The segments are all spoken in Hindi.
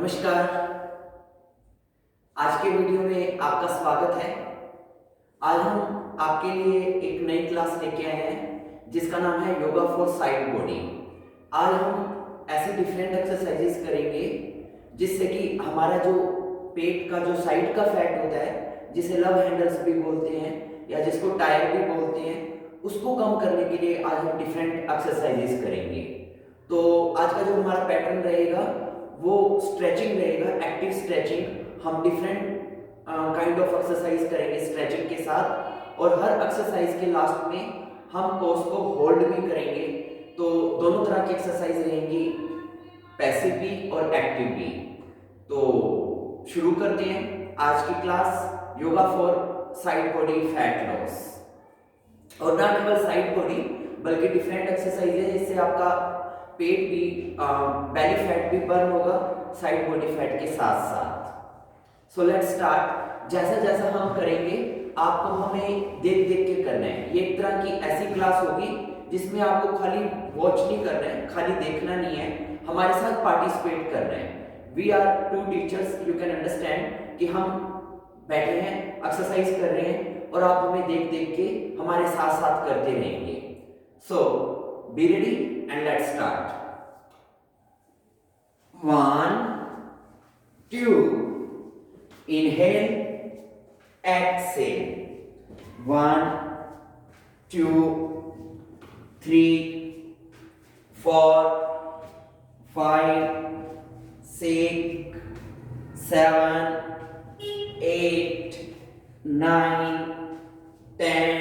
नमस्कार। आज के वीडियो में आपका स्वागत है। आज हम आपके लिए एक नई क्लास लेके आए हैं जिसका नाम है योगा फॉर साइड बॉडी। आज हम ऐसी डिफरेंट एक्सरसाइजेस करेंगे जिससे कि हमारा जो पेट का जो साइड का फैट होता है, जिसे लव हैंडल्स भी बोलते हैं या जिसको टायर भी बोलते हैं, उसको कम करने के लिए आज हम डिफरेंट एक्सरसाइजेस करेंगे। तो आज का जो हमारा पैटर्न रहेगा वो स्ट्रेचिंग रहेगा, एक्टिव स्ट्रेचिंग। हम डिफरेंट काइंड ऑफ एक्सरसाइज करेंगे स्ट्रेचिंग के साथ, और हर एक्सरसाइज के लास्ट में हम पोज को होल्ड भी करेंगे। तो दोनों तरह की एक्सरसाइज रहेंगी, पैसिव भी और एक्टिव भी। तो शुरू करते हैं आज की class, yoga for side body fat loss. और ना केवल साइड बॉडी बल्कि डिफरेंट एक्सरसाइजेज, जिससे आपका पेट भी, बेली फैट भी बर्न होगा साइड बॉडी फैट के साथ साथ। So let's start. जैसा जैसा हम करेंगे आपको हमें देख देख के करना है। ये एक तरह की ऐसी क्लास होगी जिसमें आपको खाली वॉच नहीं करना है, खाली देखना नहीं है, हमारे साथ पार्टिसिपेट करना है। We are two teachers, you can understand कि हम बैठे हैं, एक्सरसाइज कर रहे हैं और आप हमें देख देख के हमारे साथ साथ करते रहेंगे। So be ready and let's start. 1 2 inhale, exhale. 1 2 3 4 5 6 7 8 9 10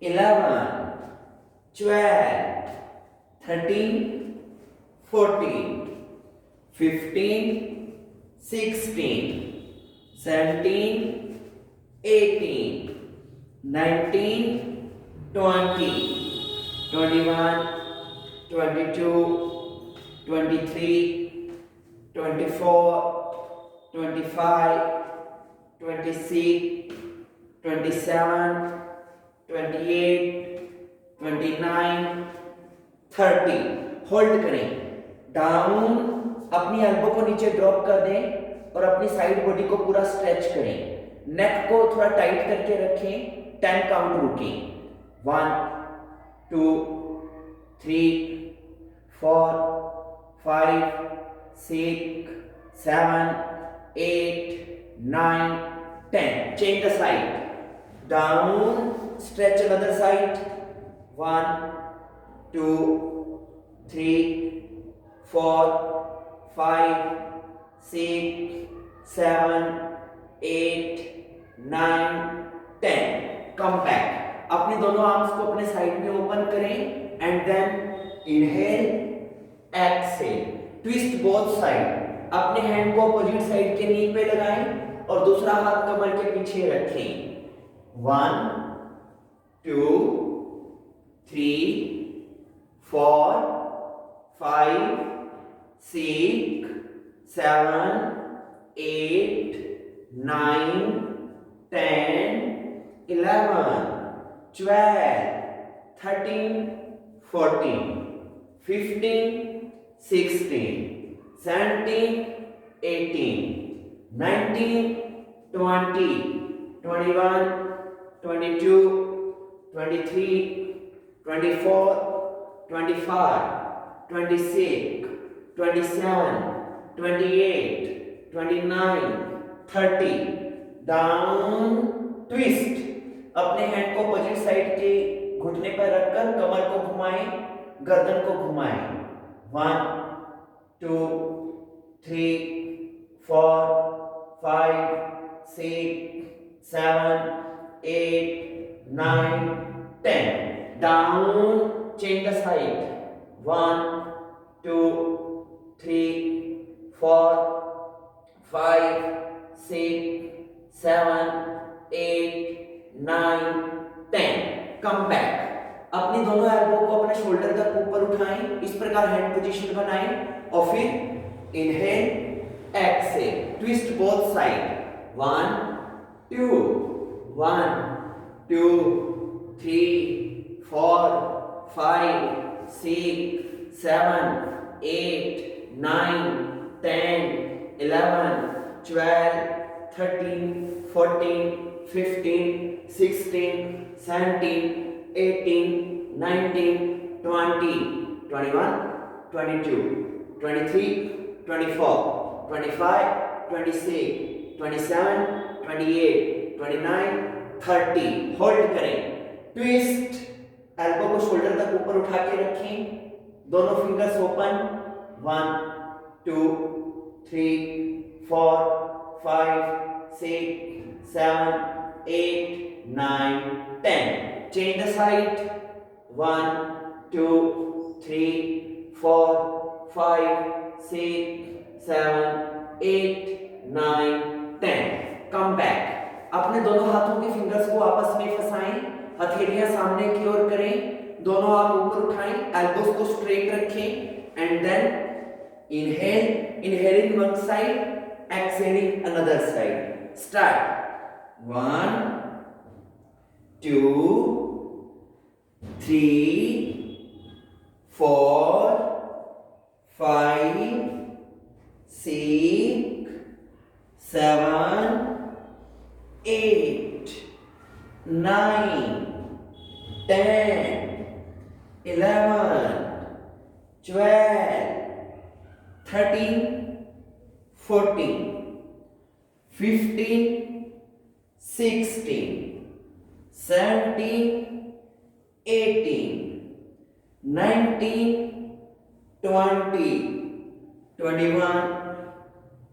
11 12 13 14 15 16 17 18 19 20 21 22 23 24 25 26 27 28 29 30। Hold करें, डाउन, अपनी एल्बो को नीचे ड्रॉप कर दें और अपनी साइड बॉडी को पूरा स्ट्रेच करें। नेक को थोड़ा टाइट करके रखें। 10 काउंट रुकें। 1 2 3 4 5 6 7 8 9 10। Change the side, down, stretch another side. 1 2 3 4 5 6 7 8 9 10। Come back. अपनी दोनों आर्म्स को अपने साइड में ओपन करें and then inhale, exhale, twist both side. अपने हैंड को अपोजिट साइड के नी पे लगाएं और दूसरा हाथ कमर के पीछे रखें। 1 2 3 4 5 6 7 8 9 10 11 12 13 14 15 16 17 18 19 20 21 22 23 24 25 26 27 28 29 30। Down, twist. अपने हैंड को अपोजिट साइड के घुटने पर रखकर कमर को घुमाएं, गर्दन को घुमाएं। 1 2 3 4 5 6 7 8 9 10। Down, change the side. 1 2 3 4 5 6 7 8 9 10। Come back. अपनी दोनों एल्बो को अपने शोल्डर तक ऊपर उठाएं, इस प्रकार हैंड पोजीशन बनाएं और फिर inhale, exhale, twist both side. 1 2 1 2 3 4 5 6 7 8 9 10, 11, 12, 13, 14, 15, 16, 17, 18, 19, 20, 21, 22, 23, 24, 25, 26, 27, 28, 29, 30. Hold करें. ट्विस्ट. एल्बो को शोल्डर तक ऊपर उठा के रखें. दोनों fingers open. 1, 2, 3, 4, 5, 6, 7, 8, 9, 10. Change the side. 1, 2, 3, 4, 5, 6, 7, 8, 9, 10. Come back. अपने दोनों हाथों के फिंगर्स को आपस में फंसाएं. हथेलियां सामने की ओर करें. दोनों हाथ ऊपर उठाएं. एल्बोस को स्ट्रेट रखें. And then inhale. Inhaling one side, exhaling another side. Start. 1, 2, 3, 4, 5, 6, 7, 8, 9, 10, 11, 12, 13, 14, 15, 16, 17, 18, 19, 20, 21,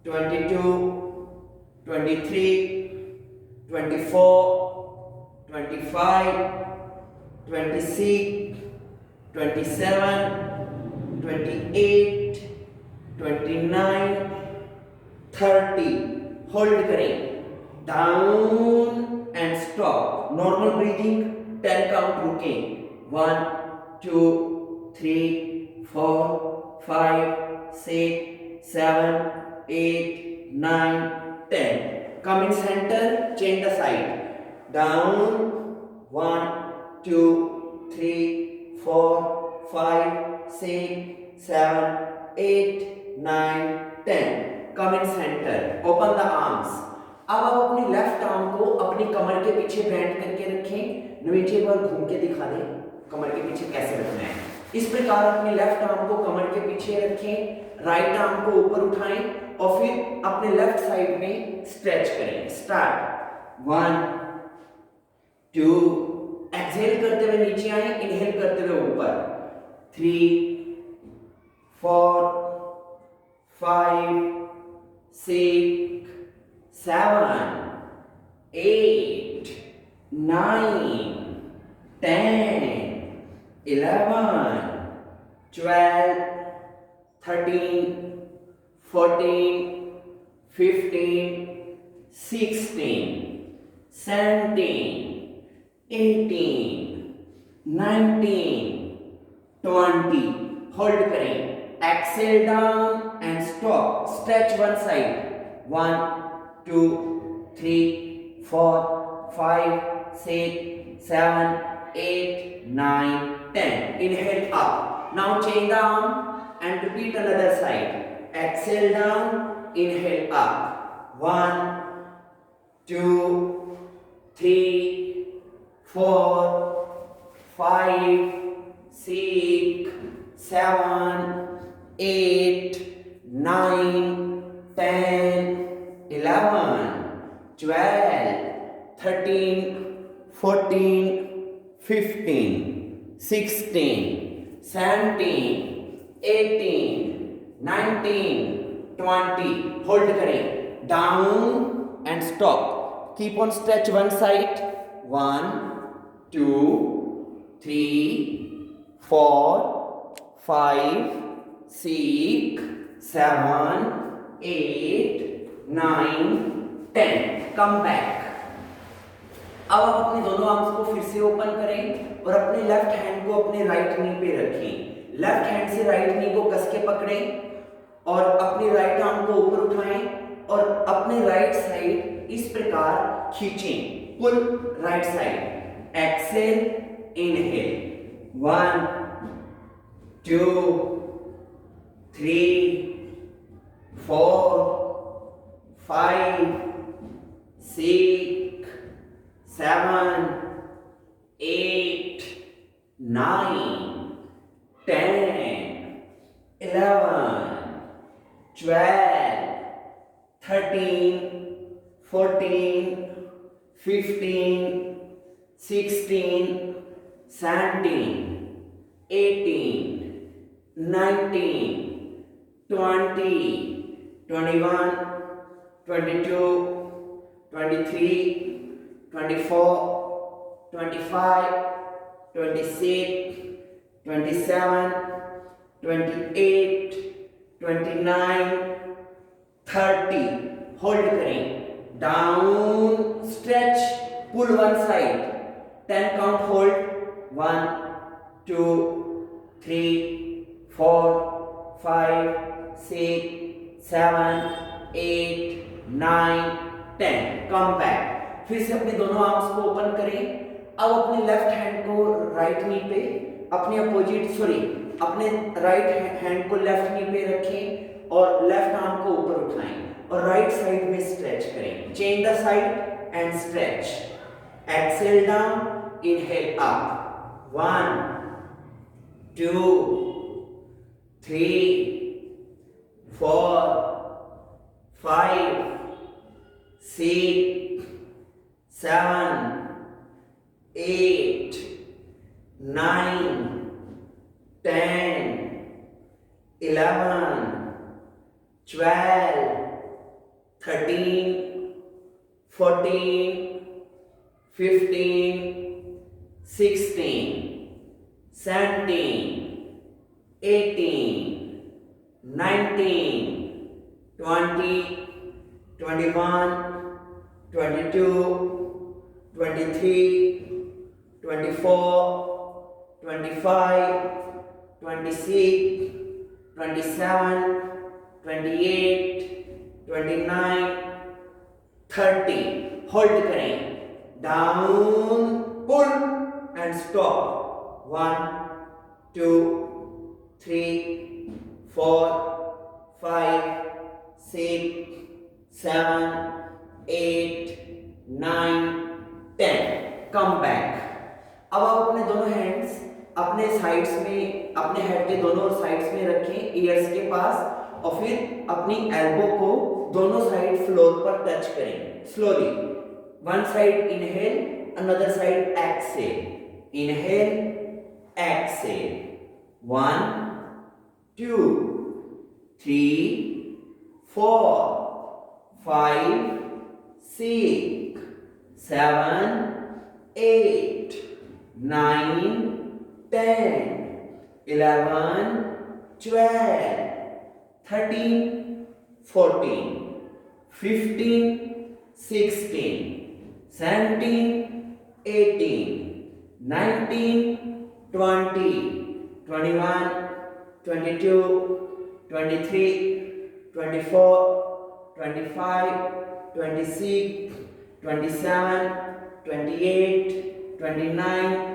22, 23, 24, 25, 26, 27, 28, 29, 30. Hold करें. Down and stop. Normal breathing. 10 count रुकें. 1, 2, 3, 4, 5, 6, 7, 8, 9, 10. Come in center. Change the side. Down. 1, 2, 3, 4, 5, 6, 7, 8, 9, 10. Come in center. Open the arms. अब आप अपनी लेफ्ट आर्म को अपनी कमर के पीछे बेंड करके रखें. नीचे एक बार घूम के दिखा दें कमर के पीछे कैसे रखना है. इस प्रकार अपनी लेफ्ट आर्म को कमर के पीछे रखें. राइट आर्म को ऊपर उठाएं और फिर अपने लेफ्ट साइड में स्ट्रेच करें. स्टार्ट. 1, 2. एक्सहेल करते हुए नीचे आए. इनहेल करते हुए ऊपर. 3, 4, 5, 6, 7, 8, 9, 10, 11, 12, 13, 14, 15, 16, 17, 18, 19, 20. होल्ड करें. Exhale down and stop. Stretch one side. 1, 2, 3, 4, 5, 6, 7, 8, 9, 10. Inhale up. Now change the arm and repeat another side. Exhale down. Inhale up. 1, 2, 3, 4, 5, 6, 7, 8, 9, 10, 11, 12, 13, 14, 15, 16, 17, 18, 19, 20. Hold करें. Down and stop. Keep on stretch one side. 1, 2, 3, 4, 5, 6, 7, 8, 9, 10. Come back. अब आप अपने दोनों आर्म्स को फिर से ओपन करें और अपने लेफ्ट हैंड को अपने राइट नी पे रखें. लेफ्ट हैंड से राइट नी को कस के पकड़ें और अपनी राइट आर्म को ऊपर उठाएं और अपने राइट साइड इस प्रकार खींचें. पुल right side. Exhale. Inhale. 1, 2, 3, 4, 5, 6, 7, 8, 9, 10, 11, 12, 13, 14, 15, 16, 17, 18, 19, 20, 21, 22, 23, 24, 25, 26, 27, 28, 29, 30. Hold करें, down, stretch, pull one side, 10 count hold, 1, 2, 3, 4, 5, 6, 7, 8, 9, 10. Come back, फिर से अपने दोनों आर्म्स को ओपन करें। अब अपने लेफ्ट हैंड को राइट नी पे, अपने अपने राइट हैंड को लेफ्ट नी पे रखें और लेफ्ट आर्म को ऊपर उठाएं और राइट साइड में स्ट्रेच करें। Change the side and stretch. Excel down, inhale up, 1, 2, 3, 4, 5, 6, 7, 8, 9, 10, 11, 12, 13, 14, 15, 16, 17, 18, 19, 20, 21, 22, 23, 24, 25, 26, 27, 28, 29, 30. Hold करें, down, pull and stop, 1, 2, 3, 4, 5, 6, 7, 8, 9, 10. Come back. अब आप अपने दोनों हैंड्स अपने साइड्स में, अपने हेड के दोनों साइड्स में रखें, ईयर्स के पास, और फिर अपनी एल्बो को दोनों साइड फ्लोर पर टच करें slowly. One side inhale, another side exhale. Inhale, exhale, 1, 2, 3, 4, 5, 6, 7, 8, 9, 10, 11, 12, 13, 14, 15, 16, 17, 18, 19, 20, 21, 22, 23, 24, 25, 26, 27, 28, 29,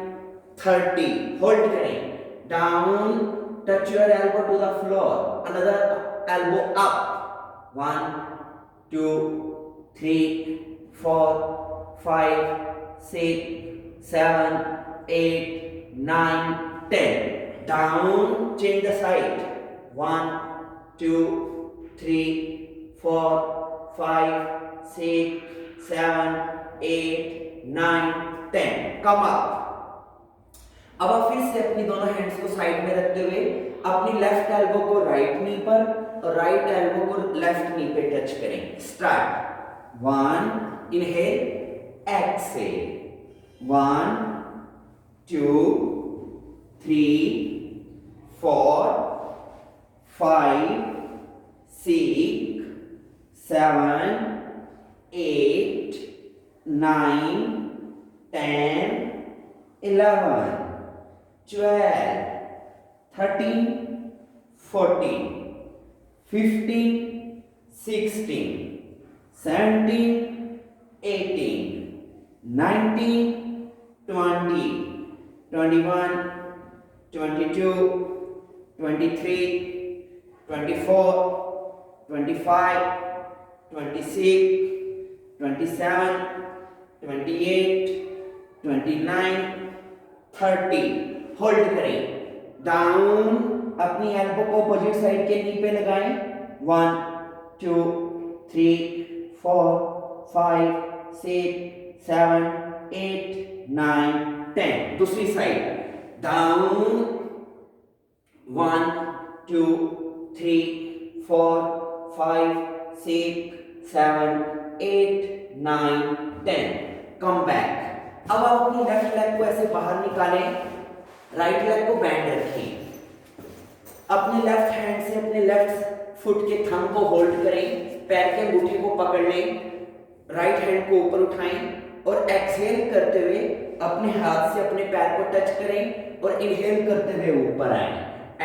30. Hold करें, down, touch your elbow to the floor, another elbow up, 1, 2, 3, 4, 5, 6, 7, 8, 9, 10. Down, change the side, 1, 2, 3, 4, 5, 6, 7, 8, 9, 10. Come up. अब आप फिर से अपनी दोनों हैंड्स को साइड में रखते हुए अपनी लेफ्ट एल्बो को राइट नी पर और राइट एल्बो को लेफ्ट नी पे टच करें। Start, 1, inhale, exhale, 1, 2, 3, 4, 5, 6, 7, 8, 9, 10, 11, 12, 13, 14, 15, 16, 17, 18, 19, 20, 21, 22, 23, 24, 25, 26, 27, 28, 29, 30। होल्ड करें। डाउन, अपनी एल्बो को अपोजिट साइड के नी पे लगाएं। 1 2 3 4 5 6 7 8 9 10। दूसरी साइड, डाउन, 1 2 3 4 5 6 7 8 9 10। Come back. अब आप अपनी लेफ्ट लेग को ऐसे बाहर निकालें, राइट लेग को बैंड रखें। अपने लेफ्ट हैंड से अपने लेफ्ट फुट के थंब को होल्ड करें, पैर के अंगूठे को पकड़ लें, राइट हैंड को ऊपर उठाएं और एक्सहेल करते हुए अपने हाथ से अपने पैर को टच करें और इनहेल करते हुए ऊपर आए।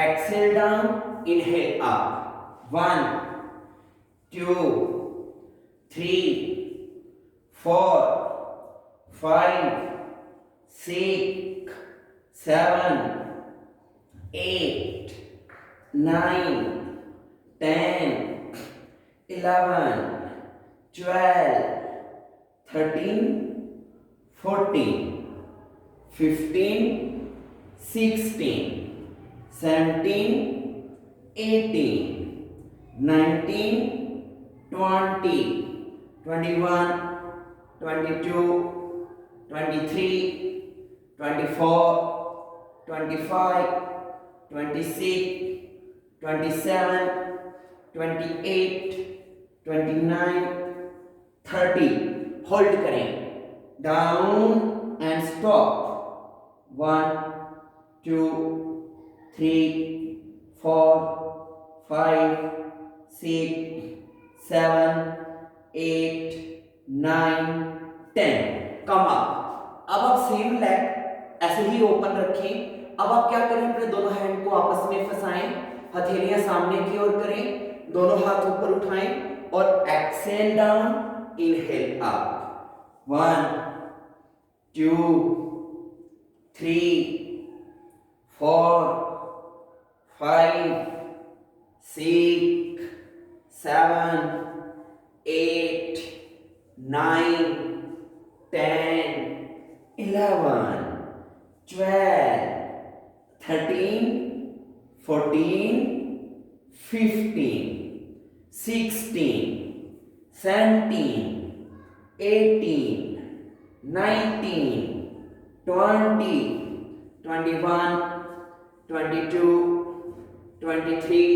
Exhale down, inhale up. 1 2 3 4 5 6 7 8 9 10 11 12 13 14 15 16 17 18 19 20 21 22 23 24 25 26 27 28 29 30। Hold करें। Down and stop. 1 2 3 4 5 6 7 8 9 10। Come up. अब आप सेम लेग ऐसे ही ओपन रखें। अब आप क्या करें, अपने दोनों हैंड को आपस में फंसाएं, हथेलियां सामने की ओर करें, दोनों हाथ ऊपर उठाएं और exhale down, inhale up. 1 2 3 4 5 6 7 8 9 10 11 12 13 14 15 16 17 18 19 20 21 22 23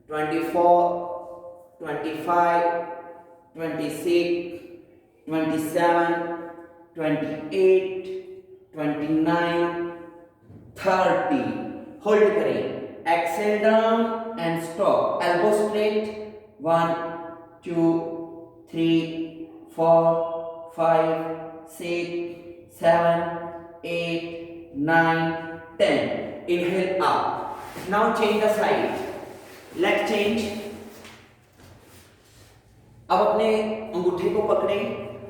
24 25 26 27 28 29 30। Hold करें। Exhale down and stop. Elbow straight. 1 2 3 4 5 6 7 8 9 10। Inhale up. Now change the side. Leg change. अब अपने अंगूठे को पकड़ें,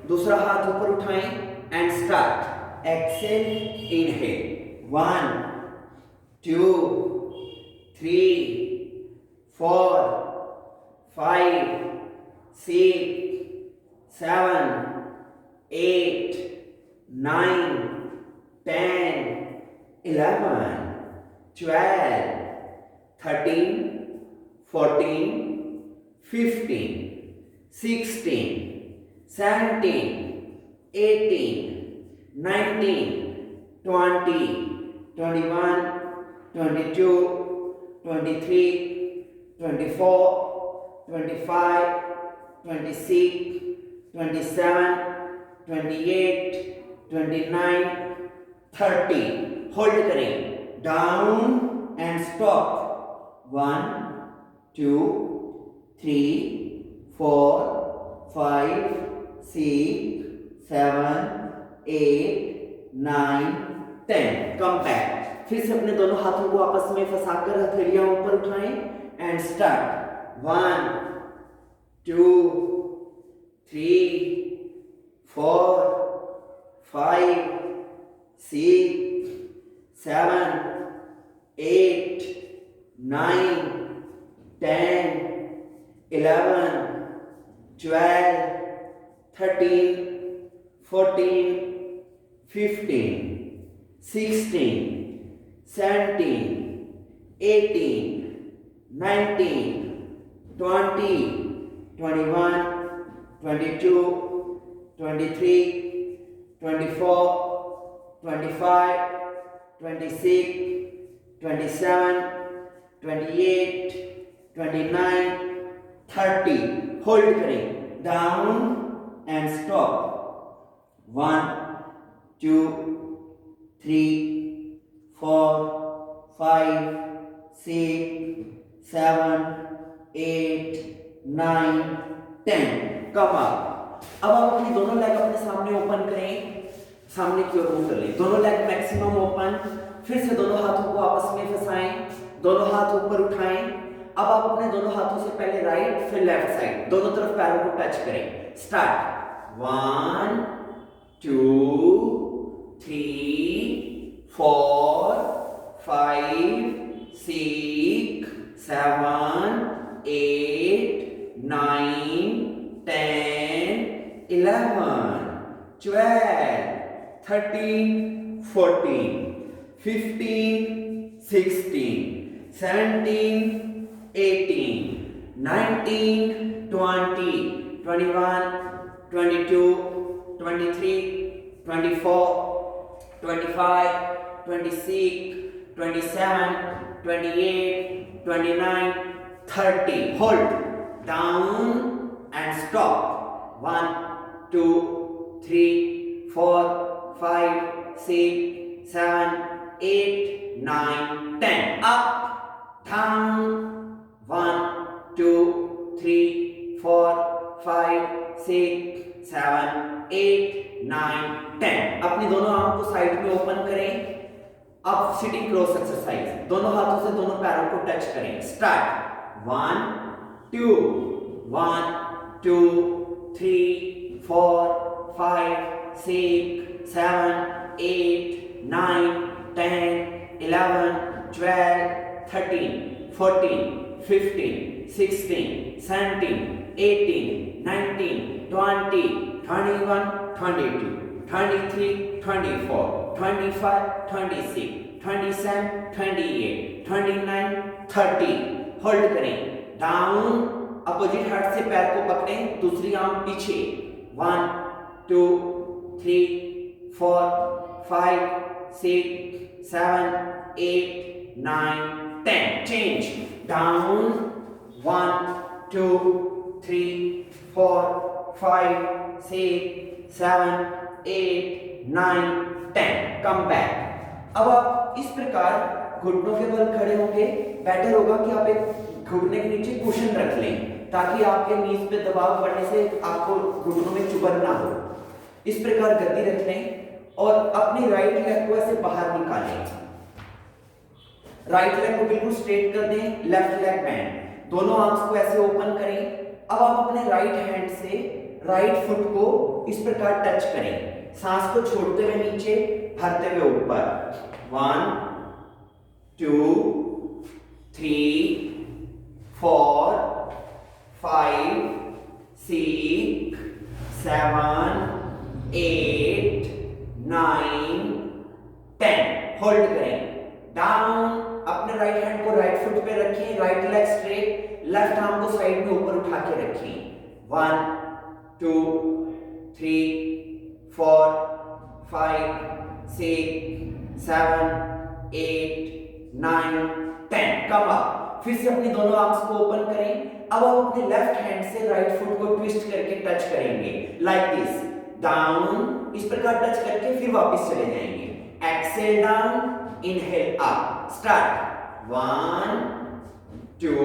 दूसरा हाथ ऊपर उठाएं and start. Exhale, inhale. 1 2 3 4 5 6 7 8 9 10 11 12 13 14 15 16 17 18 19 20 21 22 23 24 25 26 27 28 29 30। Hold करें। Down and stop. 1 2 3 4 5 6 7 8 9 10। Come back. फिर से अपने दोनों हाथों को आपस में फंसाकर हथेलियां ऊपर उठाएं एंड स्टार्ट। 1 2 3 4 5 6 7 8 9 10 13, 14, 15, 16, 17, 18, 19, 20, 21, 22, 23, 24, 25, 26, 27, 28, 29, 30. होल्ड करें, down and stop. 1, 2, 3, 4, 5, 6, 7, 8, 9, 10. Come up. अब आप अपनी दोनों लेग अपने सामने ओपन करें, सामने की ओर मूव कर लें. दोनों लेग मैक्सिमम ओपन. फिर से दोनों हाथों को आपस में फंसाएं, दोनों हाथ ऊपर उठाएं. अब आप अपने दोनों हाथों से पहले राइट फिर लेफ्ट साइड दोनों तरफ पैरों को टच करें. Start. 1, 2, 3, 4, 5, 6, 7, 8, 9, 10, 11, 12, 13, 14, 15, 16, 17, 18, 19, 20, 21, 22, 23, 24, 25, 26, 27, 28, 29, 30. Hold. Down and stop. 1, 2, 3, 4, 5, 6, 7, 8, 9, 10. Up, down. 1, 2, 3, 4, 5, 6, 7, 8, 9, 10. अपनी दोनों आर्म को साइड में ओपन करें. अब सिटिंग क्रॉस एक्सरसाइज. दोनों हाथों से दोनों पैरों को टच करें. स्टार्ट. 1, 2, 1, 2, 3, 4, 5, 6, 7, 8, 9, 10, 11, 12, 13, 14, 15, 16, 17, 18, 19, 20, 21, 22, 23, 24, 25, 26, 27, 28, 29, 30. होल्ड करें. डाउन. अपोजिट हाथ से पैर को पकड़ें, दूसरी आर्म पीछे. 1, 2, 3, 4, 5, 6, 7, 8, 9, 10. Change. Down. 1, 2, 3, 4, 5, 6, 7, 8, 9, 10. Come back. अब आप इस प्रकार घुटनों के बल खड़े होंगे. बेटर होगा कि आप एक घुटने के नीचे कुशन रख लें ताकि आपके नीज पे दबाव पड़ने से आपको घुटनों में चुभन ना हो. इस प्रकार गद्दी रख लें और अपनी राइट लेग को ऐसे बाहर निकालें. राइट लेग को बिल्कुल स्ट्रेट कर दें. Left leg band. दोनों आर्म्स को ऐसे ओपन करें. अब आप अपने राइट हैंड से राइट फुट को इस प्रकार टच करें. सांस को छोड़ते हुए नीचे, भरते हुए ऊपर. 1, 2, 3, 4, 5, 6, 7, 8, 9, 10. होल्ड करें. डाउन. अपने राइट हैंड को राइट फुट पे रखें. Right leg straight. Left arm को साइड में ऊपर उठा के रखें. 1, 2, 3, 4, 5, 6, 7, 8, 9, 10. Come up. फिर से अपनी दोनों आर्म्स को ओपन करें. अब आप अपने लेफ्ट हैंड से राइट फुट को ट्विस्ट करके टच करेंगे लाइक दिस. डाउन. इस प्रकार टच करके फिर वापस चले जाएंगे. Excel down, inhale up. Start. 1, 2,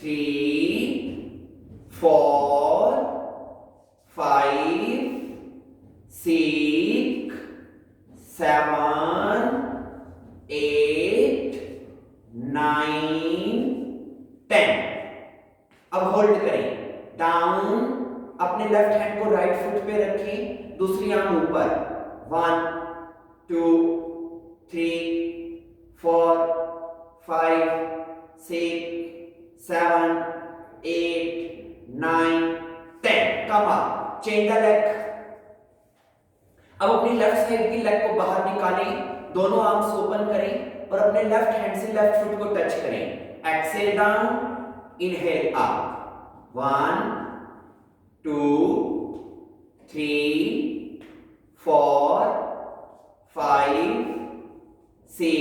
3, 4, 5, 6, 7, 8, 9, 10. अब होल्ड करें. डाउन. अपने लेफ्ट हैंड को राइट फुट पे रखें. दूसरी आर्म ऊपर. 1, 2, 3, 4, 5, 6, 7, 8, 9, 10. Come up, change the leg. अब अपनी लेफ्ट साइड की लेग को बाहर निकालें, दोनों आर्म्स ओपन करें और अपने लेफ्ट हैंड से लेफ्ट फुट को टच करें। Exhale down, inhale up. 1 2 3 4 5 6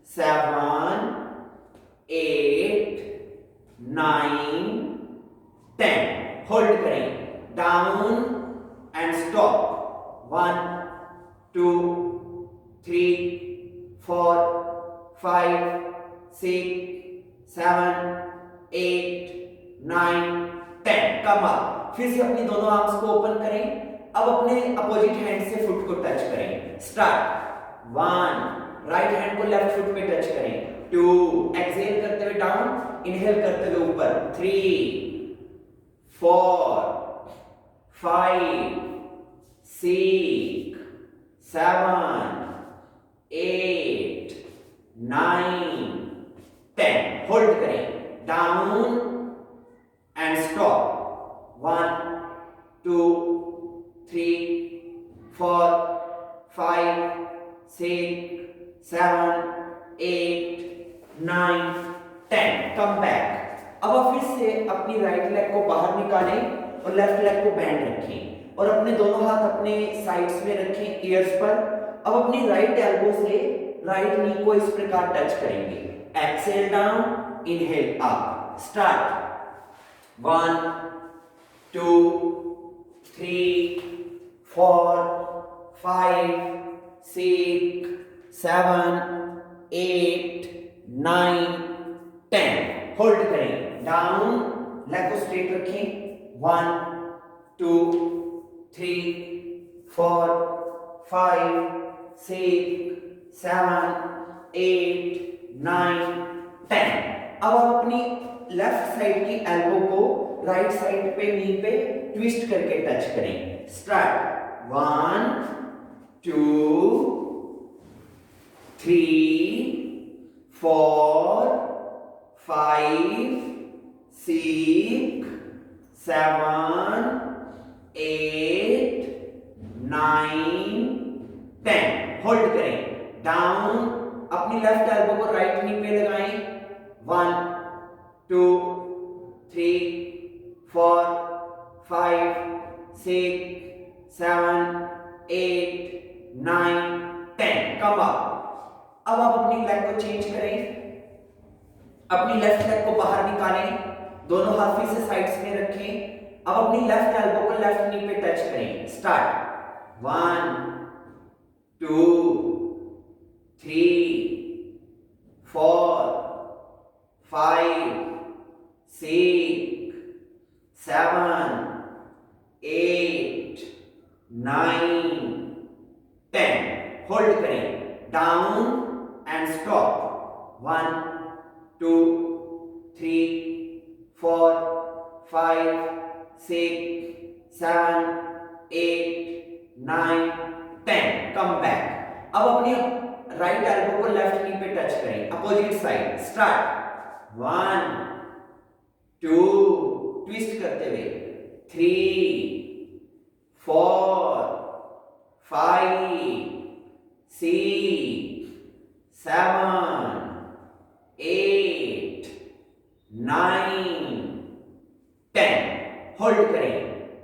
7 8 9 10। Hold करें, down and stop. 1 2 3 4 5 6 7 8 9 10। Come up. फिर से अपनी दोनों आर्म्स को ओपन करें। अब अपने अपोजिट हैंड से फुट को टच करें। स्टार्ट। 1, राइट हैंड को लेफ्ट फुट पे टच करें। 2, एक्सहेल करते हुए डाउन, इनहेल करते हुए ऊपर। 3 4 5 6 7 8 9 10। होल्ड करें, down and stop. 1 2 3 4 5 6 7 8 9 10। Come back. अब आप फिर से अपनी राइट लेग को बाहर निकालें और लेफ्ट लेग को बैंड रखें और अपने दोनों हाथ अपने साइड्स में रखें, ईयर्स पर। अब अपनी राइट एल्बो से राइट नी को इस प्रकार टच करेंगे। Excel down, inhale up. Start. 1 2 3 4 5 6 7 8 9 10। Hold करें, डाउन, लेग को स्ट्रेट रखें। 1 2 3 4 5 6 7 8 9 10। अब आप अपनी लेफ्ट साइड की एल्बो को राइट साइड पे नी पे ट्विस्ट करके टच करें। स्टार्ट। 1 2 3 4 5 6 7 8 9 10। होल्ड करें, डाउन, अपनी लेफ्ट एल्बो को राइट नी पे लगाएं। 1 2 3 4 5 6 7 8 9 10। Come up. अब आप अपनी लेग को चेंज करें, अपनी लेफ्ट लेग को बाहर निकालें, दोनों हाथ फिर से साइड्स में रखें। अब अपनी लेफ्ट एल्बो को लेफ्ट नी पे टच करें। स्टार्ट। 1 2 3 4 5 6 7 8 9 10। होल्ड करें, down and stop. 1 2 3 4 5 6 7 8 9 10। Come back. अब अपनी राइट एल्बो को लेफ्ट नी पे टच करें, अपोजिट साइड। स्टार्ट। 1 2, ट्विस्ट करते हुए। 3 4 5 6 7 8 9 10। होल्ड करें,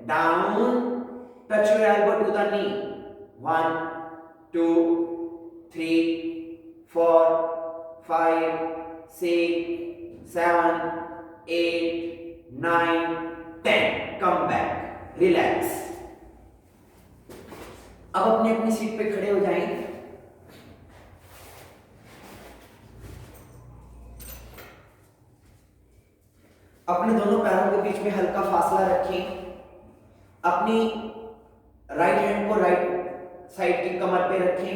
down, touch your elbow to the knee. 1 2 3 4 5 6 7 8 9 10। Come back, relax. अब अपनी अपनी सीट पे खड़े हो जाएं। अपने दोनों पैरों के बीच में हल्का फासला रखें। अपनी राइट हैंड को राइट साइड की कमर पे रखें,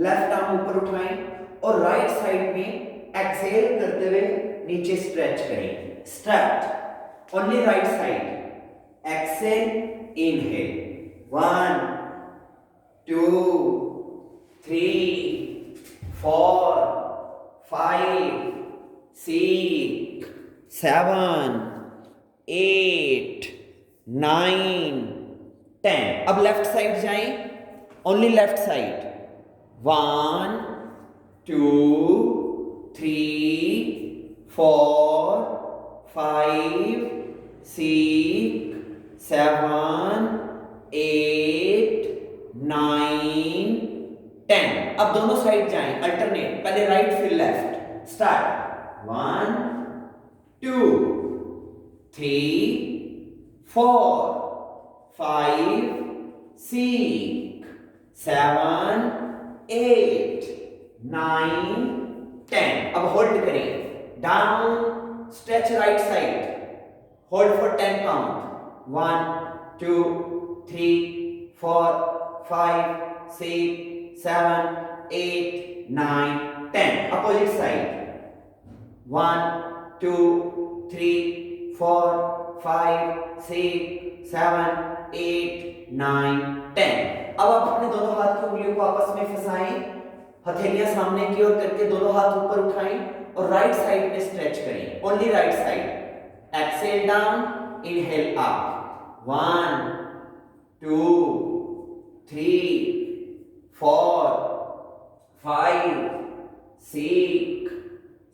लेफ्ट आर्म ऊपर उठाएं और राइट साइड में एक्सहेल करते हुए नीचे स्ट्रेच करें। Stretch only right side. Exhale, inhale. 1 2 3 4 5 6 7 8 9 10। अब लेफ्ट साइड जाएं, ओनली लेफ्ट साइड। 1 2 3 4 5 6 7 8 9 10। अब दोनों साइड जाएं, अल्टरनेट, पहले राइट फिर लेफ्ट। स्टार्ट। 1 2 3 4 5 6 7 8 9 10। अब होल्ड करें, down, stretch right side, hold for 10 count. 1 2 3 4 5 6 7 8 9 10। Opposite side. 1 2 3 4 5 6 7 8 9 10। अब आप अपने दोनों हाथ की उंगलियों को आपस में फंसाएं, हथेलियां सामने की ओर करके दोनों हाथ ऊपर उठाएं और राइट साइड में स्ट्रेच करें, only right side. Excel down, inhale up. 1 2 3 4 5 6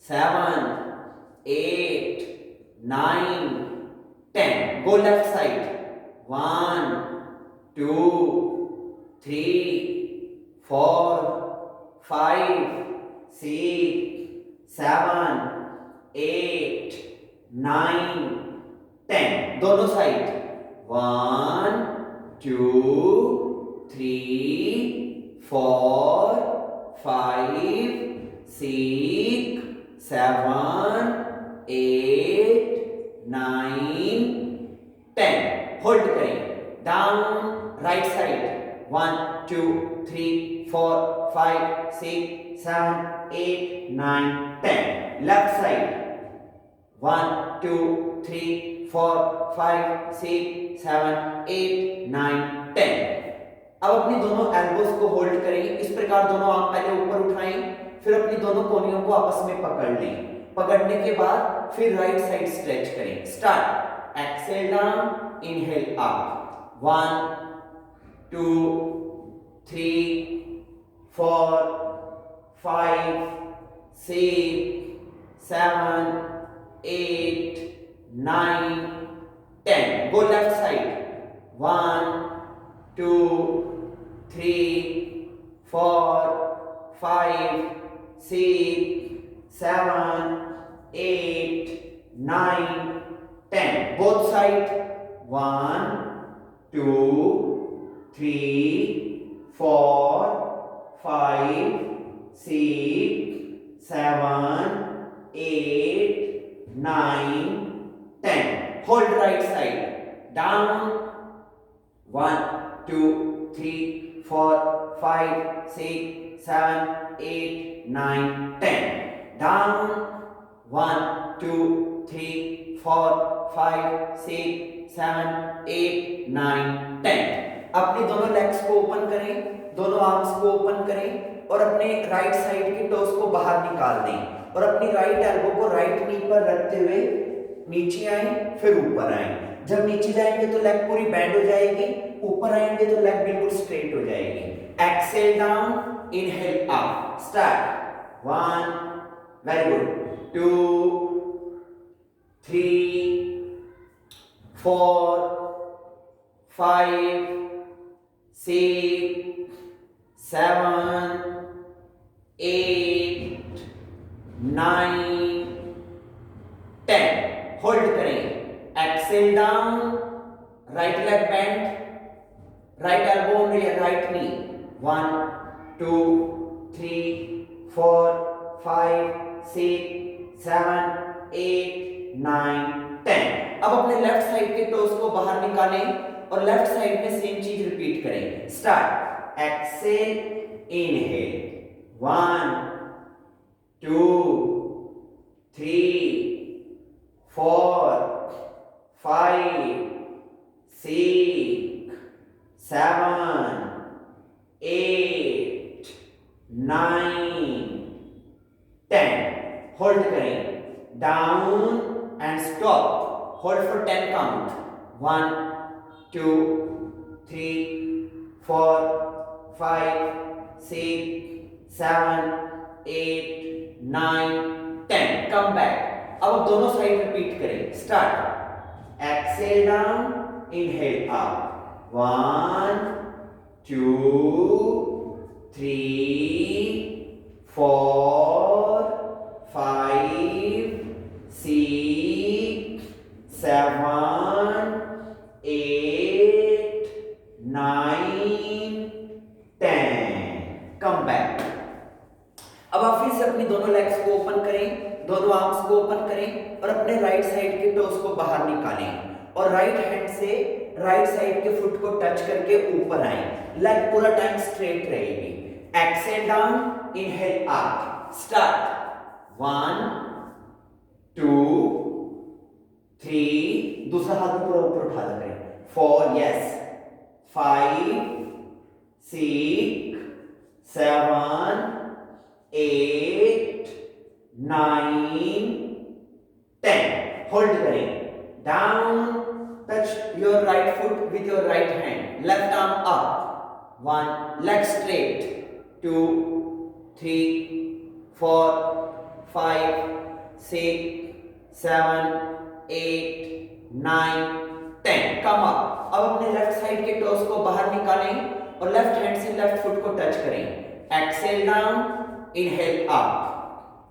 7 8 9 10। Go left side. 1 2 3 4 5 6 7 8 9 10। दोनों साइड। 1 2 3 4 5 6 7 8 9 10। होल्ड करें, down, right side. 1 2 3 4 5 6 7 8 9 10। Left side. 1 2 3 4 5 6 7 8 9 10। अब अपनी दोनों एल्बोज को होल्ड करें, इस प्रकार दोनों आंख पहले ऊपर उठाएं, फिर अपनी दोनों कोहनियों को आपस में पकड़ लें। पकड़ने के बाद फिर राइट साइड स्ट्रेच करें। Start. Excel down, inhale up. 1 2 3 4 5 6 7 8 9 10। Go left side. 1 2 3 4 5 6 7 8 9 10. Both sides. 1 2 3 4 5 6 7 8 9 10. Hold right side. Down. 1 2 3 4 5 6 7 8 9 10. Down. 1 2 3 4 5 6 7 8 9 10. अपनी दोनों लेग्स को ओपन करें, दोनों आर्म्स को ओपन करें और अपने राइट साइड के टोस को बाहर निकाल दें और अपनी राइट एल्बो को राइट नी पर रखते हुए नीचे आए, फिर ऊपर आए। जब नीचे जाएंगे तो लेग पूरी बेंड हो जाएगी, ऊपर आएंगे तो लेग बिल्कुल स्ट्रेट हो जाएगी। Exhale down, inhale up. Start. 1 very good, 2 3 4 5 6 7 8 9 10। Hold करें। Exhale down, right leg bend, right elbow on right knee. 1 2 3 4 5 6 7 8 9 10। अब अपने लेफ्ट साइड के टोस को बाहर निकालें और लेफ्ट साइड में सेम चीज रिपीट करें। स्टार्ट। Exhale, inhale. 1 2 3 4 5 6 7 8 9 10। होल्ड करें। Down and stop. Hold for 10 count. 1 2 3 4 5 6 7 8 9 10 come back. अब दोनों साइड रिपीट करें। Start. Excel down, inhale up. 1 2 3 4 5 6 7 8 9 10 come back. अब आप फिर से अपनी दोनों लेग्स को ओपन करें, दोनों आर्म्स को ओपन करें और अपने राइट साइड के टोस को बाहर निकालें और राइट हैंड से राइट साइड के फुट को टच करके ऊपर आए। लेग पूरा टाइम स्ट्रेट रहेगी। Excel down, inhale up. Start. 1 2 3, दूसरा हाथ पूरा ऊपर उठा करें। 4 यस, 5 6 7 8 9 10 होल्ड करें। Down, touch your right foot with your right hand, left arm up. 1 leg straight, 2 3 4 5 6 7 8 9 10 come up. अब अपने लेफ्ट साइड के टोस को बाहर निकालें और लेफ्ट हैंड से लेफ्ट फुट को टच करें। Exhale down, inhale up.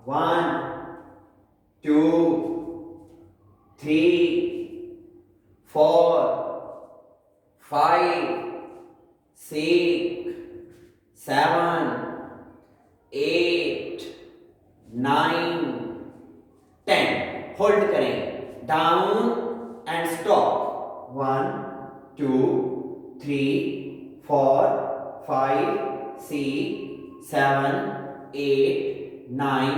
1 2 3 4 5 6 7 8 9 10 hold करें। Down and stop. 1 2 3 4 5 6 7 8 9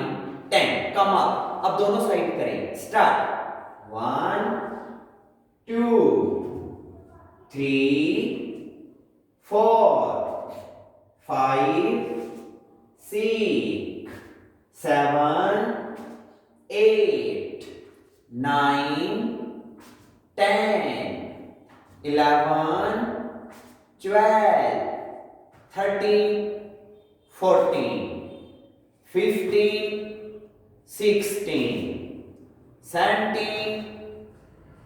10 come up. अब दोनों साइड करें। स्टार्ट। 1 2 3 4 5 6 7 8 9 10 11 12 13 14 15 16 17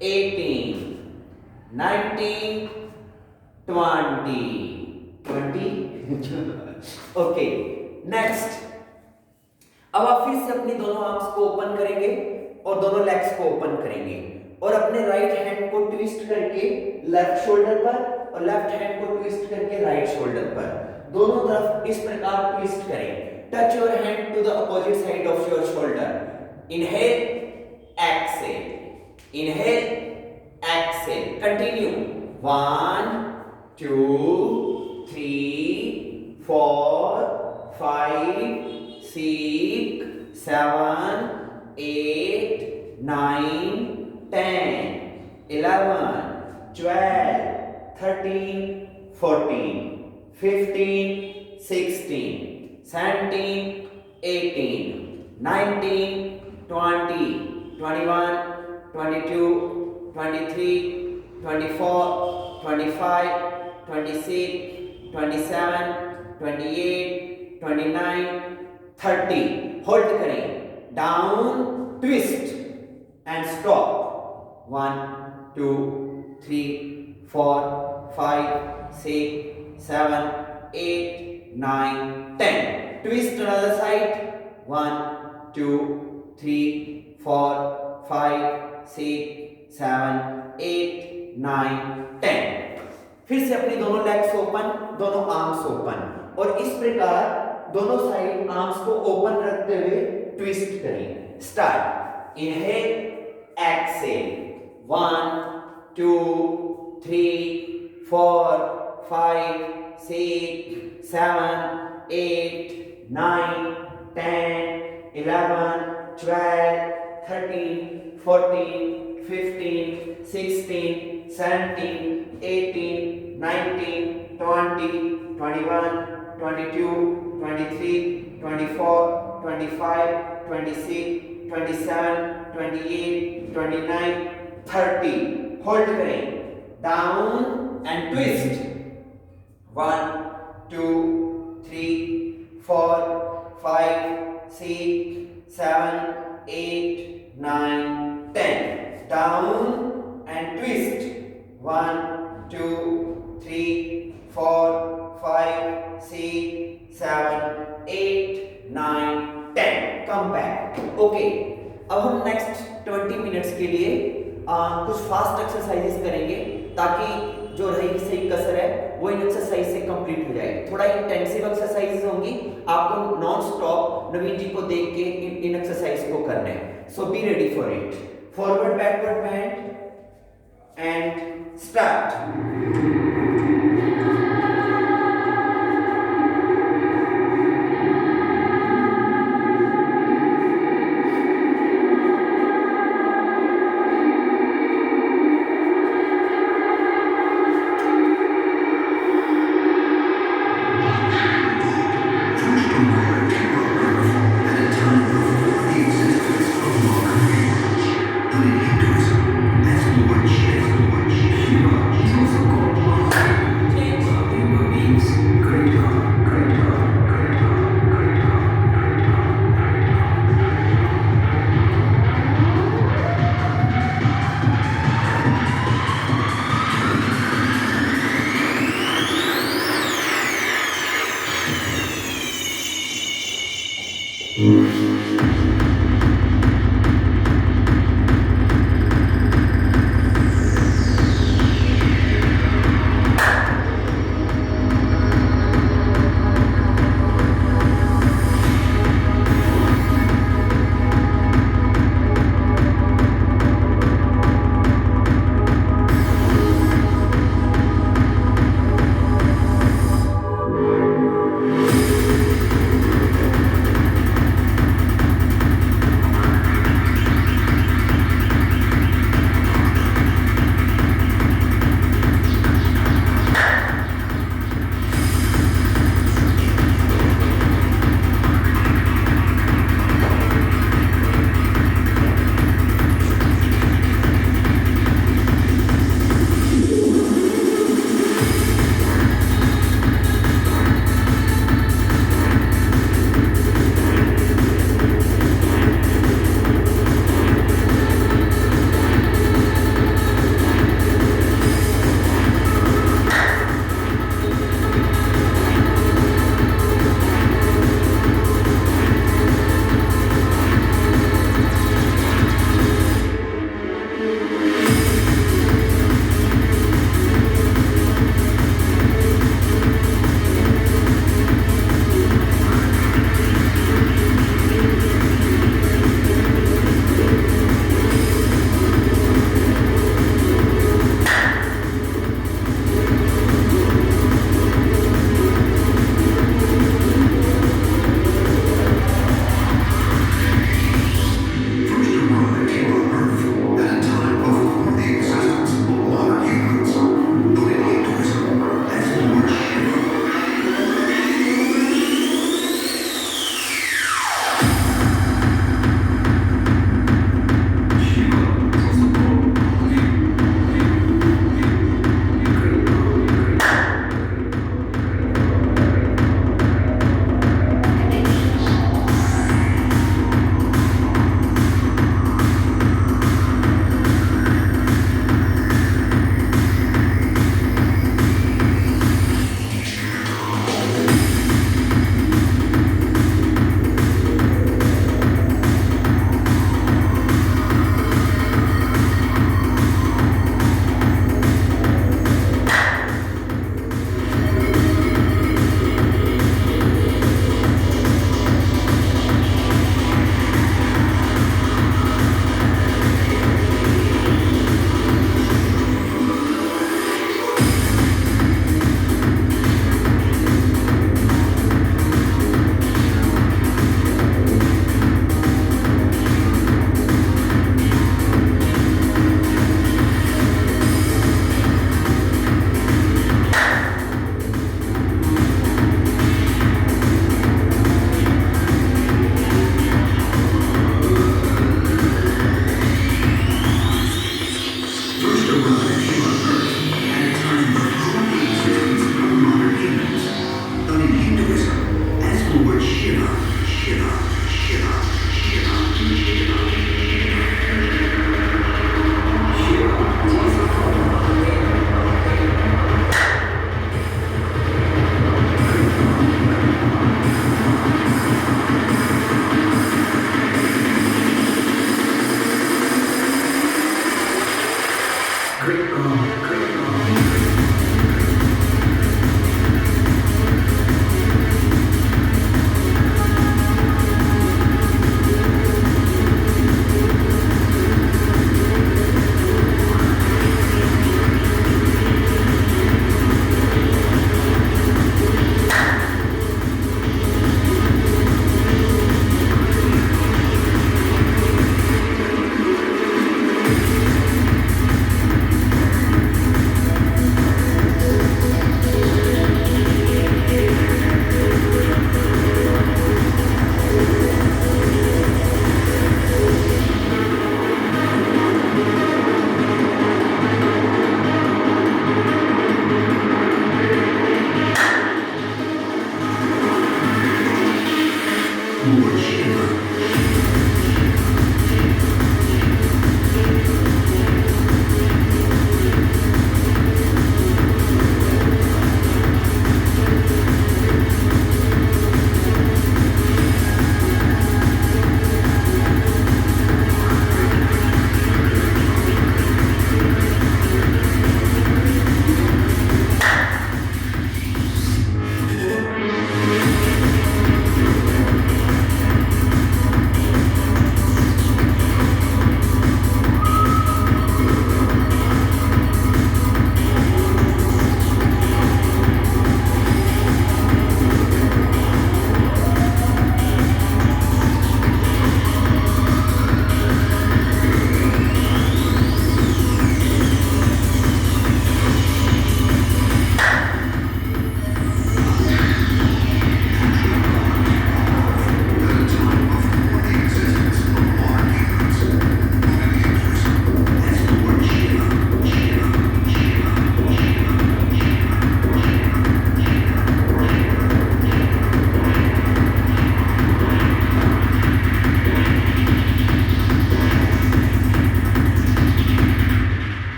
18 19 20 okay next. अब आप फिर से अपनी दोनों आर्म्स को ओपन करेंगे और दोनों लेग्स को ओपन करेंगे और अपने राइट हैंड को ट्विस्ट करके लेफ्ट शोल्डर पर और लेफ्ट हैंड को ट्विस्ट करके राइट शोल्डर पर, दोनों तरफ इस प्रकार ट्विस्ट करें। Touch your hand to the opposite side of your shoulder. Inhale, exhale, inhale, exhale. Continue. 1 2 3 4 5 6 7 8 9 10 11 12 13 14 15 16 17 18 19 20 21 22 23 24 25 26 27 28 29 30 hold करें। Down, twist and stop. 1 2 3 4 5 6 7 8 9 10 twist another side। 1 2 3 4 5 6 7 8 9 10 फिर से अपनी दोनों लेग्स ओपन, दोनों आर्म्स ओपन और इस प्रकार दोनों साइड आर्म्स को ओपन रखते हुए ट्विस्ट करें। स्टार्ट। Inhale, exhale. 1 2 3 4 5 6 7 8 9 10 11 12 13 14 15 16 17 18 19 20 21 22 23 24 25 26 27 28 29 30 होल्ड करें। Down, and twist. 1 2 3 4 5 6 7 8 9 10. Down and twist. 1 2 3 4 5 6 7 8 9 10. Come back. Okay. अब हम नेक्स्ट 20 मिनट्स के लिए कुछ फास्ट एक्सरसाइजेस करेंगे ताकि जो रहेगी सही कसर है वो इन एक्सरसाइज से कंप्लीट हो जाए। थोड़ा इंटेंसिव एक्सरसाइजेस होंगी, आपको नॉन स्टॉप नवीन जी को देख के इन एक्सरसाइज को करना है। So be ready for it. Forward backward bend and start. Hinduism, as Lord Shiva, Shiva is also called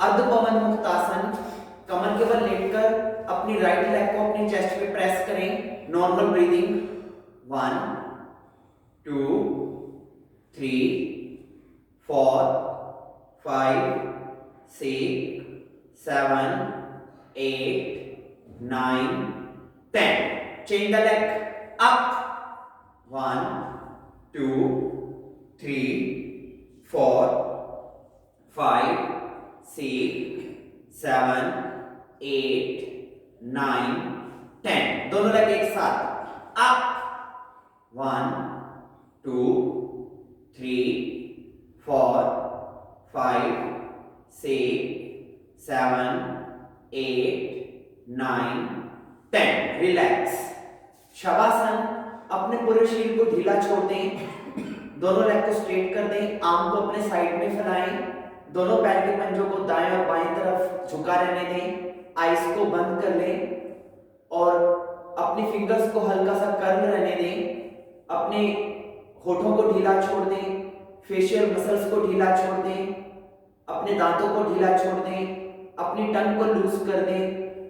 ardhapavan muktasana, कमर के बल लेटकर अपनी राइट लेग को अपनी चेस्ट पे प्रेस करें। Normal breathing 1 2 3 4 5 6 7 8 9 10. Change the leg up 1 2 3 4 5 6 7 8 9 10. दोनों लेग एक साथ अप 1 2 3 4 5 6 7 8 9 10. रिलैक्स। शवासन, अपने पूरे शरीर को ढीला छोड़ दें, दोनों लेग को स्ट्रेट कर दें, आर्म को अपने साइड में फैलाएं, दोनों पैर के पंजों को दाएं और बाएं तरफ झुका रहने दें, आईज को बंद कर लें और अपनी फिंगर्स को हल्का सा कर्ल रहने दें, अपने होठों को ढीला छोड़ दें, फेशियल मसल्स को ढीला छोड़ दें, अपने दांतों को ढीला छोड़ दें, अपनी टंग को लूज कर दें,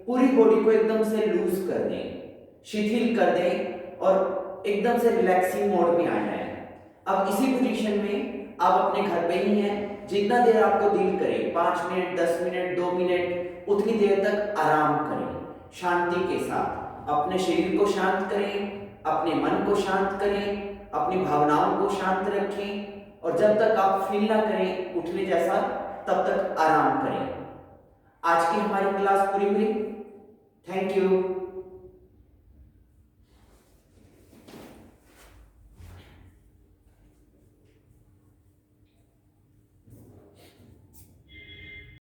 पूरी बॉडी को एकदम से लूज कर दें, शिथिल कर दें और एकदम से रिलैक्सिंग मोड में आ जाएं। अब इसी पोजीशन में आप अपने घर पे ही हैं, जितना देर आपको दिल करे, 5 मिनट 10 मिनट 2 मिनट, उतनी देर तक आराम करें शांति के साथ। अपने शरीर को शांत करें, अपने मन को शांत करें, अपनी भावनाओं को शांत रखें और जब तक आप फील ना करें उठने जैसा तब तक आराम करें। आज की हमारी क्लास पूरी हुई। Thank you.